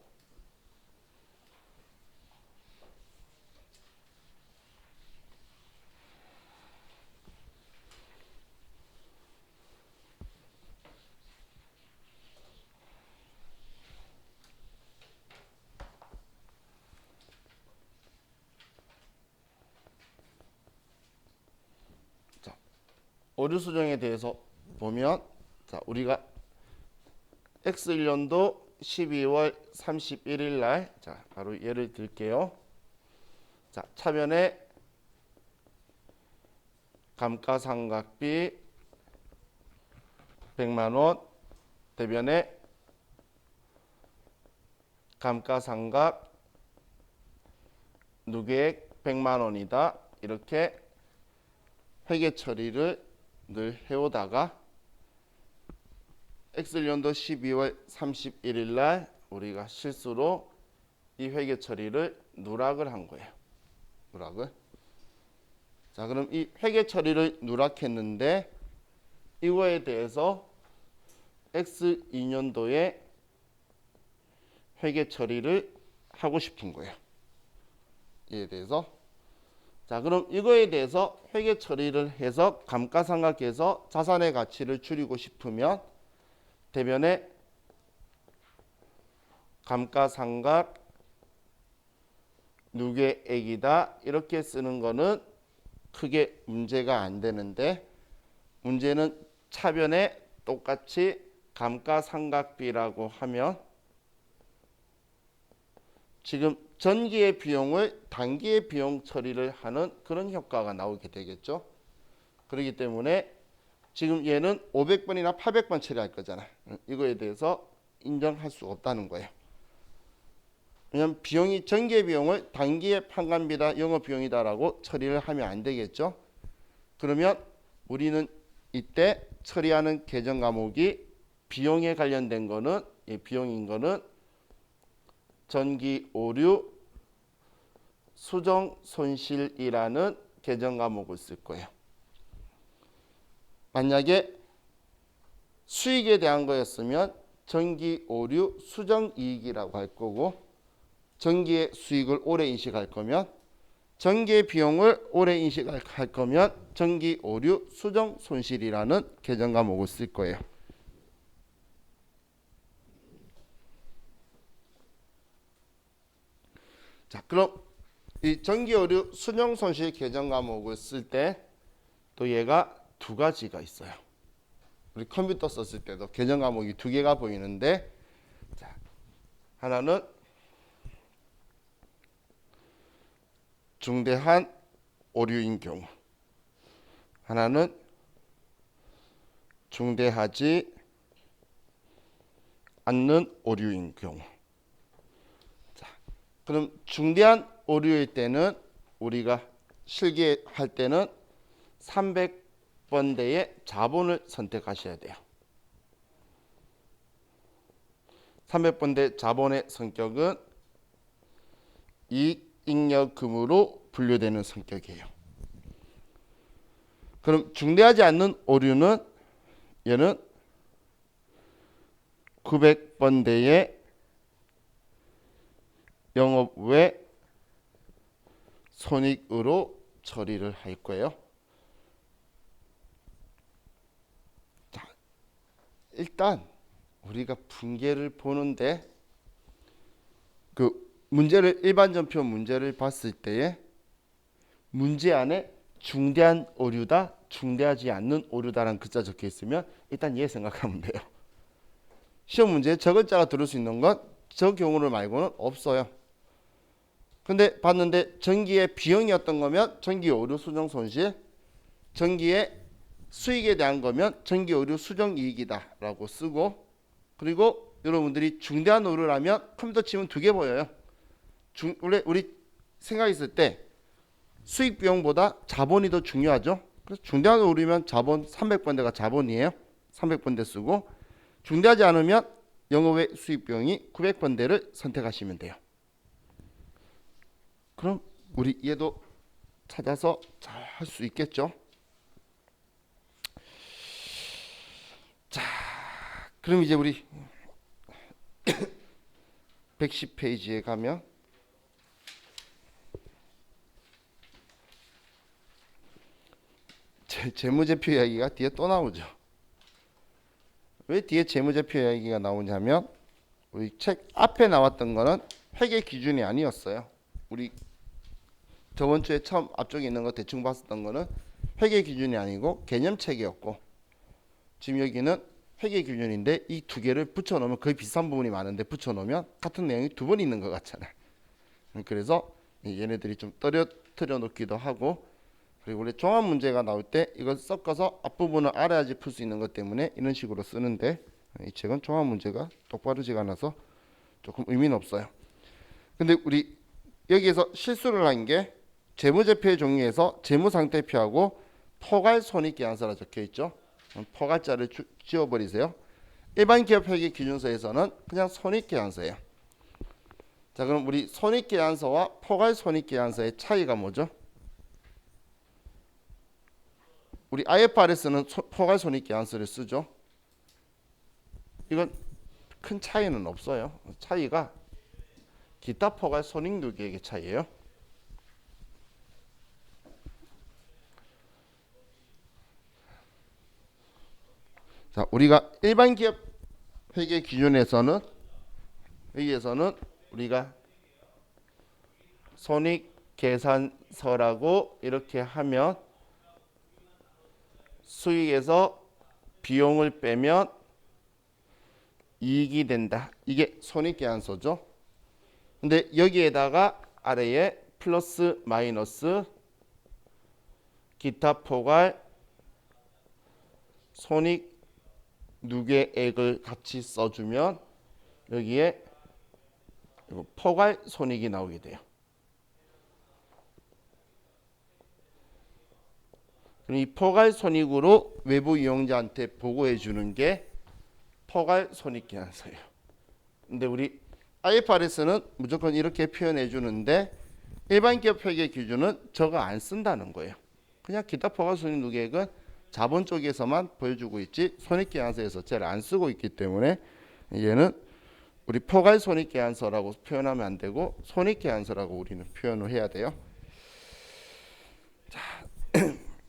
오류 수정에 대해서 보면 자, 우리가 X1년도 12월 31일 날 자, 바로 예를 들게요. 자, 차변에 감가상각비 100만 원, 대변에 감가상각 누계액 100만 원이다. 이렇게 회계 처리를 늘 해오다가 X년도 12월 31일 날 우리가 실수로 이 회계 처리를 누락을 한 거예요. 누락을. 자, 그럼 이 회계 처리를 누락했는데 이거에 대해서 X2년도에 회계 처리를 하고 싶은 거예요. 이에 대해서. 자, 그럼 이거에 대해서 회계 처리를 해서 감가상각해서 자산의 가치를 줄이고 싶으면 대변에 감가상각 누계액이다 이렇게 쓰는 거는 크게 문제가 안 되는데 문제는 차변에 똑같이 감가상각비라고 하면 지금 전기의 비용을 단기의 비용 처리를 하는 그런 효과가 나오게 되겠죠. 그렇기 때문에 지금 얘는 500번이나 800번 처리할 거잖아. 이거에 대해서 인정할 수 없다는 거예요. 왜냐하면 비용이 전기의 비용을 단기의 판관비다 영업비용이다라고 처리를 하면 안 되겠죠. 그러면 우리는 이때 처리하는 계정 과목이 비용에 관련된 거는 비용인 거는 전기 오류 수정 손실이라는 계정 과목을 쓸 거예요. 만약에 수익에 대한 거였으면 전기 오류 수정 이익이라고 할 거고 전기의 수익을 오래 인식할 거면 전기의 비용을 오래 인식할 거면 전기 오류 수정 손실이라는 계정 과목을 쓸 거예요. 자, 그럼 이 전기 오류 수정 손실 계정 과목을 쓸 때 또 얘가 두 가지가 있어요. 우리 컴퓨터 썼을 때도 계정 과목이 두 개가 보이는데 자, 하나는 중대한 오류인 경우 하나는 중대하지 않는 오류인 경우. 자, 그럼 중대한 오류일 때는 우리가 실기할 때는 300번대의 자본을 선택하셔야 돼요. 300번대 자본의 성격은 이익잉여금으로 분류되는 성격이에요. 그럼 중대하지 않는 오류는 얘는 900번대의 영업 외 손익으로 처리를 할 거예요. 자, 일단 우리가 분계를 보는데 그 문제를 일반 전표 문제를 봤을 때에 문제 안에 중대한 오류다, 중대하지 않는 오류다라는 글자 적혀 있으면 일단 얘 생각하면 돼요. 시험 문제에 저 글자가 들을 수 있는 건 저 경우를 말고는 없어요. 근데 봤는데 전기의 비용이었던 거면 전기 오류 수정 손실, 전기의 수익에 대한 거면 전기 오류 수정 이익이다 라고 쓰고 그리고 여러분들이 중대한 오류라면 컴퓨터 치면 두 개 보여요. 원래 우리 생각했을 때 수익 비용보다 자본이 더 중요하죠. 그래서 중대하게 오르면 자본 300번대가 자본이에요. 300번대 쓰고 중대하지 않으면 영업외 수익 비용이 900번대를 선택하시면 돼요. 그럼 우리 얘도 찾아서 잘 할 수 있겠죠. 자, 그럼 이제 우리 110페이지에 가면 재무제표 이야기가 뒤에 또 나오죠. 왜 뒤에 재무제표 이야기가 나오냐면 우리 책 앞에 나왔던 거는 회계 기준이 아니었어요. 우리 저번 주에 처음 앞쪽에 있는 거 대충 봤었던 거는 회계 기준이 아니고 개념책이었고, 지금 여기는 회계 기준인데 이 두 개를 붙여놓으면 거의 비슷한 부분이 많은데 붙여놓으면 같은 내용이 두 번 있는 것 같잖아요. 그래서 얘네들이 좀 떨어뜨려 놓기도 하고, 그리고 원래 종합 문제가 나올 때 이걸 섞어서 앞부분을 알아야지 풀 수 있는 것 때문에 이런 식으로 쓰는데, 이 책은 종합 문제가 똑바르지가 않아서 조금 의미는 없어요. 근데 우리 여기에서 실수를 한 게 재무제표의 종류에서 재무상태표하고 포괄손익계산서라 적혀있죠. 포괄자를 지워버리세요. 일반 기업 회계 기준서에서는 그냥 손익계산서예요. 자, 그럼 우리 손익계산서와 포괄손익계산서의 차이가 뭐죠? 우리 IFRS는 포괄손익계산서를 쓰죠. 이건 큰 차이는 없어요. 차이가 기타 포괄손익누계액의 차이예요. 자, 우리가 일반 기업 회계 기준에서는 여기에서는 우리가 손익계산서라고 이렇게 하면 수익에서 비용을 빼면 이익이 된다. 이게 손익계산서죠. 근데 여기에다가 아래에 플러스 마이너스 기타 포괄 손익 누계액을 같이 써주면 여기에 포괄 손익이 나오게 돼요. 이 포괄 손익으로 외부 이용자한테 보고해 주는 게 포괄 손익계산서예요. 근데 우리 IFRS는 무조건 이렇게 표현해 주는데 일반 기업 회계 기준은 저거 안 쓴다는 거예요. 그냥 기타 포괄 손익 누계액은 자본 쪽에서만 보여주고 있지 손익계산서에서 잘 안 쓰고 있기 때문에 얘는 우리 포괄 손익계산서라고 표현하면 안 되고 손익계산서라고 우리는 표현을 해야 돼요. 자,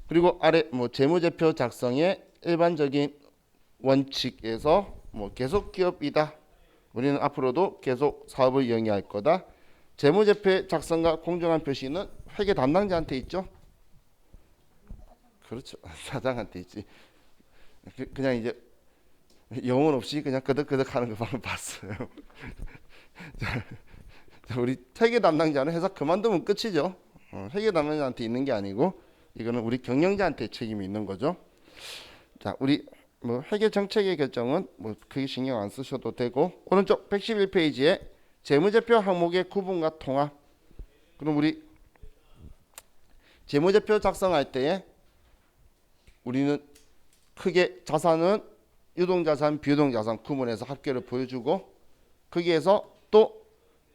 그리고 아래 재무제표 작성의 일반적인 원칙에서 계속 기업이다. 우리는 앞으로도 계속 사업을 영위할 거다. 재무제표의 작성과 공정한 표시는 회계 담당자한테 있죠. 그렇죠. 사장한테 있지. 그냥 이제 영혼 없이 그냥 끄덕끄덕 하는 거 방금 봤어요. 자, 우리 회계 담당자는 회사 그만두면 끝이죠. 회계 담당자한테 있는 게 아니고 이거는 우리 경영자한테 책임이 있는 거죠. 자, 우리 회계 정책의 결정은 크게 신경 안 쓰셔도 되고, 오른쪽 111페이지에 재무제표 항목의 구분과 통합. 그럼 우리 재무제표 작성할 때에 우리는 크게 자산은 유동자산, 비유동자산 구분해서 합계를 보여주고, 거기에서 또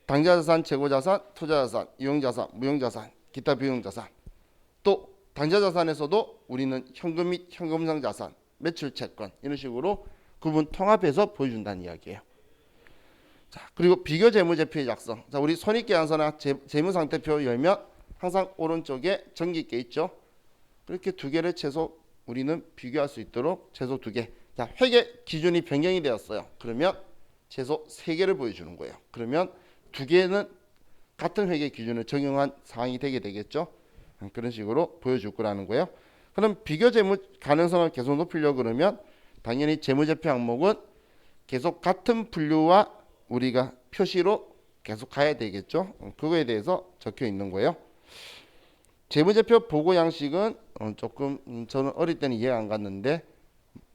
당좌자산, 재고자산, 투자자산, 이용자산, 무용자산, 기타 비용자산, 또 당좌자산에서도 우리는 현금 및 현금성 자산, 매출 채권 이런 식으로 구분 통합해서 보여준다는 이야기예요. 자, 그리고 비교 재무제표의 작성. 자, 우리 손익계산서나 재무상태표 열면 항상 오른쪽에 전기계 있죠. 그렇게 두 개를 최소 우리는 비교할 수 있도록 최소 두 개. 자, 회계 기준이 변경이 되었어요. 그러면 최소 세 개를 보여주는 거예요. 그러면 두 개는 같은 회계 기준을 적용한 상황이 되게 되겠죠. 그런 식으로 보여줄 거라는 거예요. 그럼 비교 재무 가능성을 계속 높이려고 그러면 당연히 재무제표 항목은 계속 같은 분류와 우리가 표시로 계속 가야 되겠죠. 그거에 대해서 적혀 있는 거예요. 재무제표 보고 양식은 조금 저는 어릴 때는 이해가 안 갔는데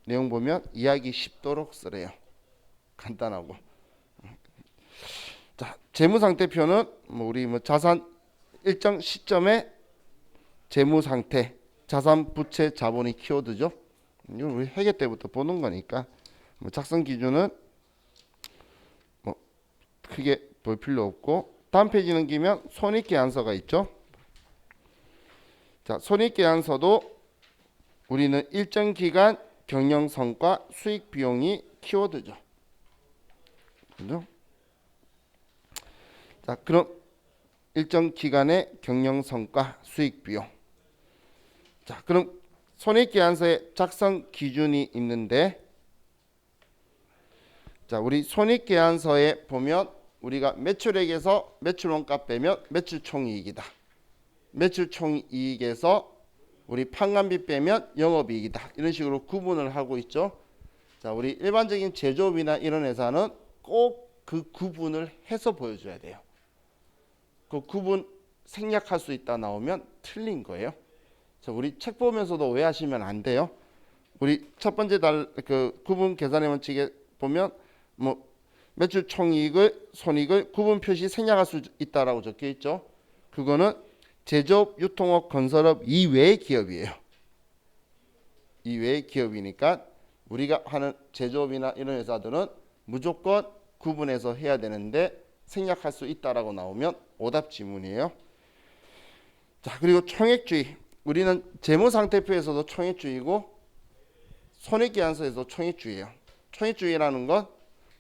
내용 보면 이해하기 쉽도록 쓰래요. 간단하고. 자, 재무상태표는 우리 자산 일정 시점에 재무 상태, 자산, 부채, 자본이 키워드죠. 이건 우리 회계 때부터 보는 거니까 뭐 작성 기준은 뭐 크게 볼 필요 없고, 다음 페이지 넘기면 손익계산서가 있죠. 자, 손익계산서도 우리는 일정 기간 경영 성과, 수익 비용이 키워드죠. 그죠? 자, 그럼 일정 기간의 경영 성과, 수익 비용. 자, 그럼 손익계산서의 작성 기준이 있는데, 자, 우리 손익계산서에 보면 우리가 매출액에서 매출원가 빼면 매출총이익이다. 매출총이익에서 우리 판관비 빼면 영업이익이다. 이런 식으로 구분을 하고 있죠. 자, 우리 일반적인 제조업이나 이런 회사는 꼭 그 구분을 해서 보여줘야 돼요. 그 구분 생략할 수 있다 나오면 틀린 거예요. 자, 우리 책 보면서도 오해하시면 안 돼요. 우리 첫 번째 그 구분 계산의 원칙에 보면 뭐 매출 총이익을 손익을 구분 표시 생략할 수 있다라고 적혀 있죠. 그거는 제조업, 유통업, 건설업 이외의 기업이에요. 이외의 기업이니까 우리가 하는 제조업이나 이런 회사들은 무조건 구분해서 해야 되는데 생략할 수 있다라고 나오면 오답 지문이에요. 자, 그리고 총액주의. 우리는 재무상태표에서도 총액주의고 손익계산서에서 총액주의예요. 총액주의라는 건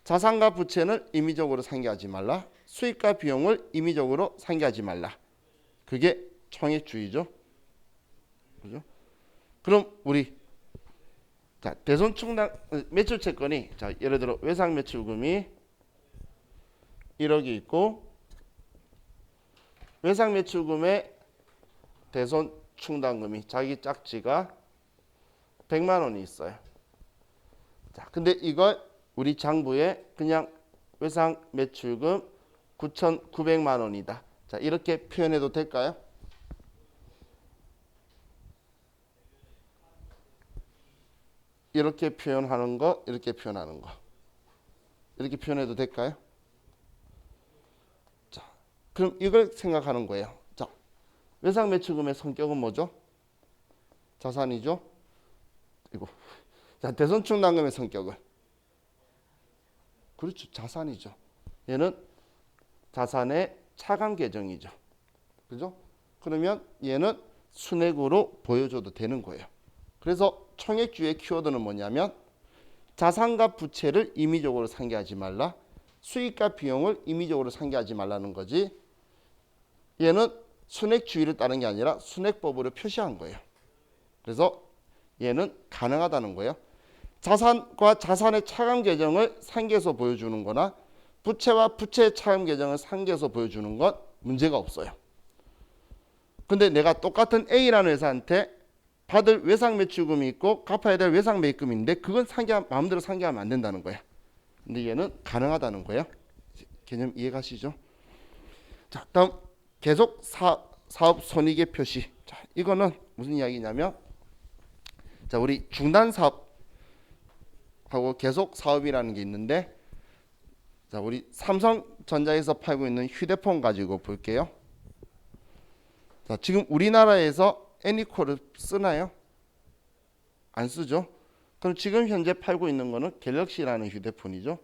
자산과 부채는 임의적으로 상기하지 말라. 수익과 비용을 임의적으로 상기하지 말라. 그게 총액주의죠. 그죠? 그럼 우리 자, 대손충당 매출 채권이, 자, 예를 들어 외상 매출금이 1억이 있고 외상 매출금의 대손 충당금이 자기 짝지가 100만 원이 있어요. 자, 근데 이걸 우리 장부에 그냥 외상 매출금 9,900만 원이다. 자, 이렇게 표현해도 될까요? 이렇게 표현하는 거, 이렇게 표현하는 거. 이렇게 표현해도 될까요? 자, 그럼 이걸 생각하는 거예요. 자, 외상 매출금의 성격은 뭐죠? 자산이죠. 이거. 자, 대손충당금의 성격은 그렇죠. 자산이죠. 얘는 자산의 차감 계정이죠. 그죠? 그러면 얘는 순액으로 보여줘도 되는 거예요. 그래서 총액주의 키워드는 뭐냐면 자산과 부채를 임의적으로 상기하지 말라. 수익과 비용을 임의적으로 상기하지 말라는 거지. 얘는 순액주의를 따른 게 아니라 순액법으로 표시한 거예요. 그래서 얘는 가능하다는 거예요. 자산과 자산의 차감 계정을 상기해서 보여주는 거나 부채와 부채의 차감 계정을 상기해서 보여주는 건 문제가 없어요. 근데 내가 똑같은 A라는 회사한테 받을 외상 매출금이 있고 갚아야 될 외상 매입금이 있는데 그건 마음대로 상기하면 안 된다는 거야. 근데 얘는 가능하다는 거예요. 개념 이해가시죠? 자, 다음 계속 사업 손익의 표시. 자, 이거는 무슨 이야기냐면, 자, 우리 중단 사업하고 계속 사업이라는 게 있는데, 자, 우리 삼성전자에서 팔고 있는 휴대폰 가지고 볼게요. 자, 지금 우리나라에서 애니콜을 쓰나요? 안 쓰죠. 그럼 지금 현재 팔고 있는 거는 갤럭시라는 휴대폰이죠.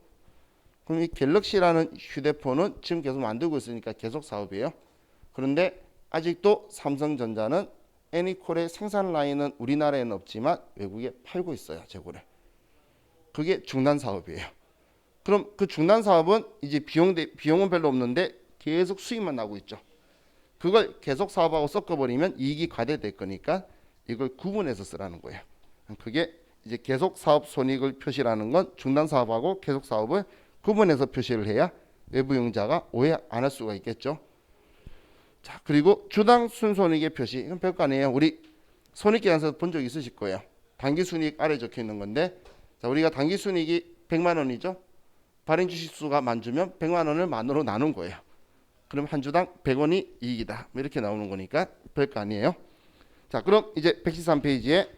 그럼 이 갤럭시라는 휴대폰은 지금 계속 만들고 있으니까 계속 사업이에요. 그런데 아직도 삼성전자는 애니콜의 생산 라인은 우리나라에는 없지만 외국에 팔고 있어요. 재고를. 그게 중단 사업이에요. 그럼 그 중단 사업은 이제 비용은 별로 없는데 계속 수익만 나고 있죠. 그걸 계속 사업하고 섞어버리면 이익이 과대될 거니까 이걸 구분해서 쓰라는 거예요. 그게 이제 계속 사업 손익을 표시라는 건 중단 사업하고 계속 사업을 구분해서 표시를 해야 외부 용자가 오해 안 할 수가 있겠죠. 자, 그리고 주당 순손익의 표시. 이건 별거 아니에요. 우리 손익계산서 본 적 있으실 거예요. 당기순이익 아래 적혀 있는 건데, 자, 우리가 당기순이익이 100만 원이죠. 발행 주식수가 만주면 100만 원을 만으로 나눈 거예요. 그럼 한 주당 100원이 이익이다. 이렇게 나오는 거니까 별거 아니에요. 자, 그럼 이제 113페이지에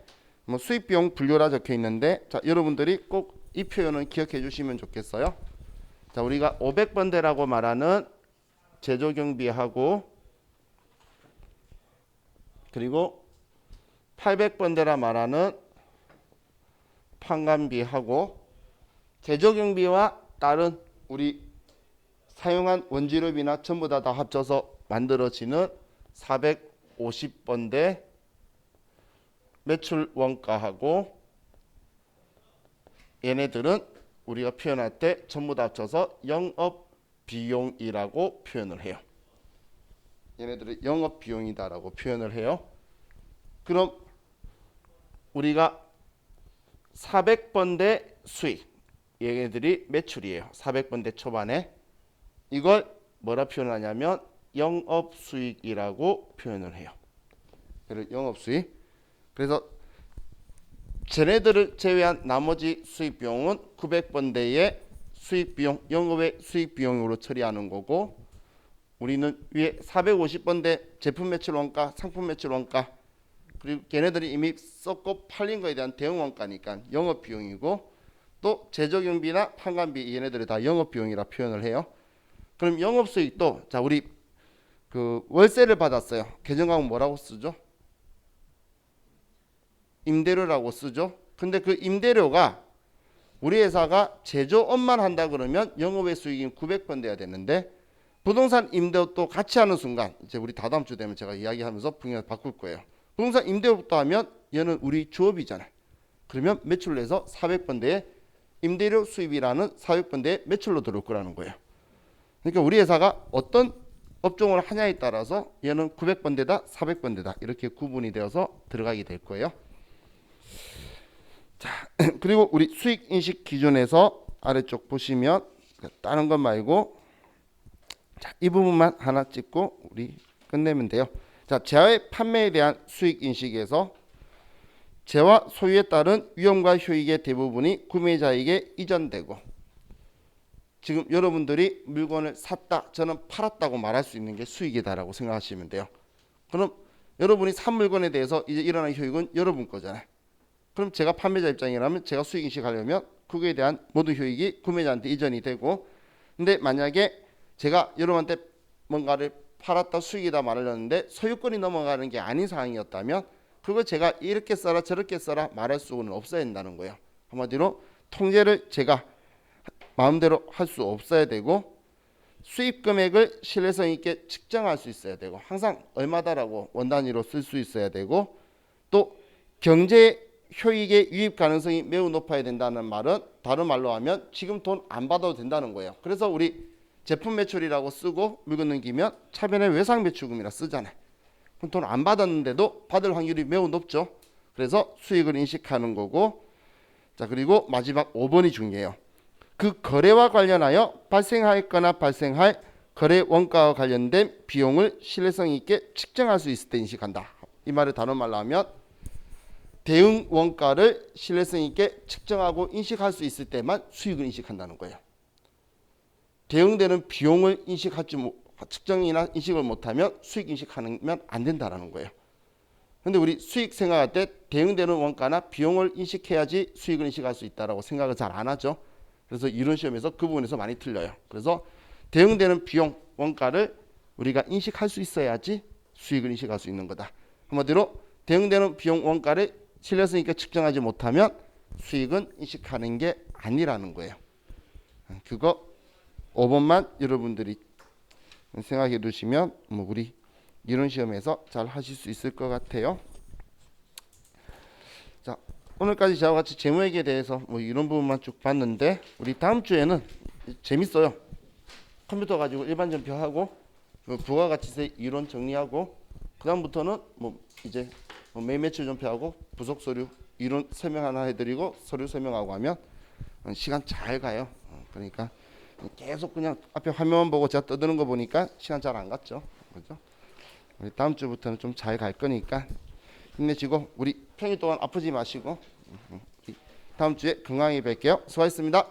뭐 수익 비용 분류라 적혀 있는데, 자, 여러분들이 꼭 이 표현을 기억해 주시면 좋겠어요. 자, 우리가 500번대라고 말하는 제조 경비하고 그리고 800번대라 말하는 판관비하고 재적용비와 다른 우리 사용한 원재료비나 전부 다 합쳐서 만들어지는 450번대 매출 원가하고 얘네들은 우리가 표현할 때 전부 다 합쳐서 영업비용이라고 표현을 해요. 얘네들은 영업비용이다라고 표현을 해요. 그럼 우리가 400번대 수익, 얘네들이 매출이에요. 400번대 초반에 이걸 뭐라 표현하냐면 영업수익이라고 표현을 해요. 영업수익. 그래서 쟤네들을 제외한 나머지 수익비용은 900번대의 수익비용, 영업의 수익비용으로 처리하는 거고, 우리는 위에 450번대 제품 매출 원가, 상품 매출 원가, 그리고 걔네들이 이미 썼고 팔린 거에 대한 대응 원가니까 영업비용이고, 또 재적용비나 판관비 얘네들이 다 영업비용이라 표현을 해요. 그럼 영업수익도 자 우리 그 월세를 받았어요. 계정가액 뭐라고 쓰죠? 임대료라고 쓰죠. 근데 그 임대료가 우리 회사가 제조업만 한다 그러면 영업의 수익인 900번대야 되는데, 부동산 임대업도 같이 하는 순간, 이제 우리 다다음 주 되면 제가 이야기하면서 분야를 바꿀 거예요. 부동산 임대업도 하면 얘는 우리 주업이잖아요. 그러면 매출로 해서 400번대의 임대료 수입이라는 400번대의 매출로 들어올 거라는 거예요. 그러니까 우리 회사가 어떤 업종을 하냐에 따라서 얘는 900번대다 400번대다 이렇게 구분이 되어서 들어가게 될 거예요. 자, 그리고 우리 수익 인식 기준에서 아래쪽 보시면 다른 것 말고 자, 이 부분만 하나 찍고 우리 끝내면 돼요. 자, 재화의 판매에 대한 수익 인식에서 재화 소유에 따른 위험과 효익의 대부분이 구매자에게 이전되고, 지금 여러분들이 물건을 샀다, 저는 팔았다고 말할 수 있는 게 수익이다라고 생각하시면 돼요. 그럼 여러분이 산 물건에 대해서 이제 일어난 효익은 여러분 거잖아요. 그럼 제가 판매자 입장이라면 제가 수익 인식하려면 그거에 대한 모든 효익이 구매자한테 이전이 되고, 근데 만약에 제가 여러분한테 뭔가를 팔았다 수익이다 말하려는데 소유권이 넘어가는 게 아닌 상황이었다면 그걸 제가 이렇게 써라 저렇게 써라 말할 수는 없어야 된다는 거예요. 한마디로 통제를 제가 마음대로 할 수 없어야 되고, 수입 금액을 신뢰성 있게 측정할 수 있어야 되고, 항상 얼마다라고 원 단위로 쓸 수 있어야 되고, 또 경제 효익의 유입 가능성이 매우 높아야 된다는 말은 다른 말로 하면 지금 돈 안 받아도 된다는 거예요. 그래서 우리 제품 매출이라고 쓰고 물건 넘기면 차변에 외상 매출금이라 쓰잖아요. 그럼 돈 안 받았는데도 받을 확률이 매우 높죠. 그래서 수익을 인식하는 거고, 자 그리고 마지막 5번이 중요해요. 그 거래와 관련하여 발생하였거나 발생할 거래 원가와 관련된 비용을 신뢰성 있게 측정할 수 있을 때 인식한다. 이 말을 다른 말로 하면 대응 원가를 신뢰성 있게 측정하고 인식할 수 있을 때만 수익을 인식한다는 거예요. 대응되는 비용을 측정이나 인식을 못하면 수익 인식하면 안 된다는 거예요. 근데 우리 수익 생각할 때 대응되는 원가나 비용을 인식해야지 수익을 인식할 수 있다라고 생각을 잘 안 하죠. 그래서 이론 시험에서 그 부분에서 많이 틀려요. 그래서 대응되는 비용 원가를 우리가 인식할 수 있어야지 수익을 인식할 수 있는 거다. 한마디로 대응되는 비용 원가를 신뢰성 있게 측정하지 못하면 수익은 인식하는 게 아니라는 거예요. 그거 5번만 여러분들이 생각해 두시면 우리 이론 시험에서 잘 하실 수 있을 것 같아요. 자, 오늘까지 저와 같이 재무회계에 대해서 이런 부분만 쭉 봤는데, 우리 다음 주에는 재밌어요. 컴퓨터 가지고 일반 전표하고 부가가치세 이론 정리하고, 그 다음부터는 이제 매일 매출 전표하고 부속 서류 이론 설명 하나 해드리고 서류 설명하고 하면 시간 잘 가요. 그러니까 계속 그냥 앞에 화면만 보고 제가 떠드는 거 보니까 시간 잘 안 갔죠. 그죠? 우리 다음 주부터는 좀 잘 갈 거니까 힘내시고, 우리 평일 동안 아프지 마시고 다음 주에 건강하게 뵐게요. 수고하셨습니다.